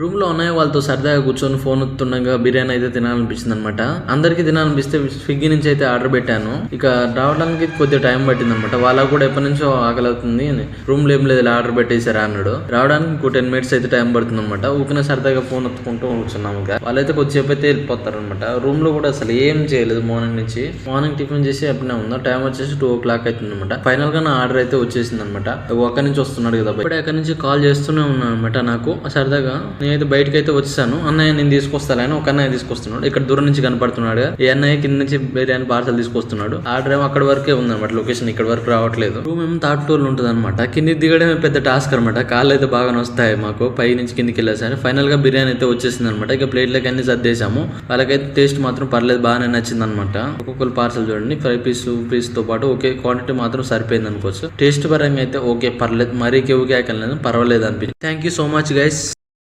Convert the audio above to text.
Room లో ఉన్నాయి వాళ్ళతో సరదాగా కూర్చొని ఫోన్ వస్తుండగా బిర్యానీ అయితే తినాలనిపించింది అనమాట. అందరికి తినాలనిపిస్తే స్విగ్గీ నుంచి అయితే ఆర్డర్ పెట్టాను. ఇక రావడానికి కొద్దిగా టైం పట్టింది అనమాట. వాళ్ళకు కూడా ఎప్పటి నుంచో ఆకలి అవుతుంది, రూమ్ లో ఏం లేదు ఆర్డర్ పెట్టేశారా అన్నాడు. రావడానికి ఇంకో 10 minutes అయితే టైం పడుతుంది అనమాట. ఊకిన సరదాగా ఫోన్ ఒత్తుకుంటూ కూర్చున్నాము. ఇక వాళ్ళైతే కొద్దిసేపు అయితే వెళ్ళిపోతారు అనమాట. రూమ్ లో కూడా అసలు ఏం చేయలేదు మార్నింగ్ నుంచి. మార్నింగ్ టిఫిన్ చేసి ఎప్పుడైనా ఉందా, టైం వచ్చేసి 2 o'clock అవుతుంది అనమాట. ఫైనల్ గా నా ఆర్డర్ అయితే వచ్చేసింది అనమాట. అక్కడి నుంచి వస్తున్నాడు కదా, ఇప్పుడు అక్కడి నుంచి కాల్ చేస్తూనే ఉన్నాను అనమాట. నాకు సరదాగా నేనైతే బయటకు అయితే వచ్చేసాను. అన్నయ్య నేను తీసుకొస్తాను, ఒక అన్నయ్య తీసుకొస్తున్నాడు. ఇక్కడ దూరం నుంచి కనపడుతున్నాడు. ఈ అన్నయ్య కింద నుంచి బిర్యానీ పార్సల్ తీసుకొస్తున్నాడు. ఆర్డర్ ఏమో అక్కడ వరకే ఉందన్నమాట. లొకేషన్ ఇక్కడ వరకు రావట్లేదు. రూమ్ ఏమో థర్డ్ ఫ్లోర్ లో ఉంటుంది అనమాట. కిందికి దిగడమే పెద్ద టాస్క్ అనమాట. కాళ్ళు అయితే బాగా వస్తాయి మాకు. పై నుంచి కిందికి వెళ్ళేసరి ఫైనల్ గా బిర్యానీ అయితే వచ్చేసింది అనమాట. ఇక ప్లేట్లకి అన్ని సర్దేశాము. వాళ్ళకైతే టేస్ట్ మాత్రం పర్లేదు, బాగానే నచ్చింది అనమాట. ఒక్కొక్కరు పార్సల్ చూడండి, 5 pieces తో పాటు ఒకే క్వాంటిటీ మాత్రం సరిపోయింది అనుకోవచ్చు. టేస్ట్ పరంగా అయితే ఓకే పర్లేదు, మరీ కేవుకే పర్వాలేదు అనిపించింది. Thank you so much guys.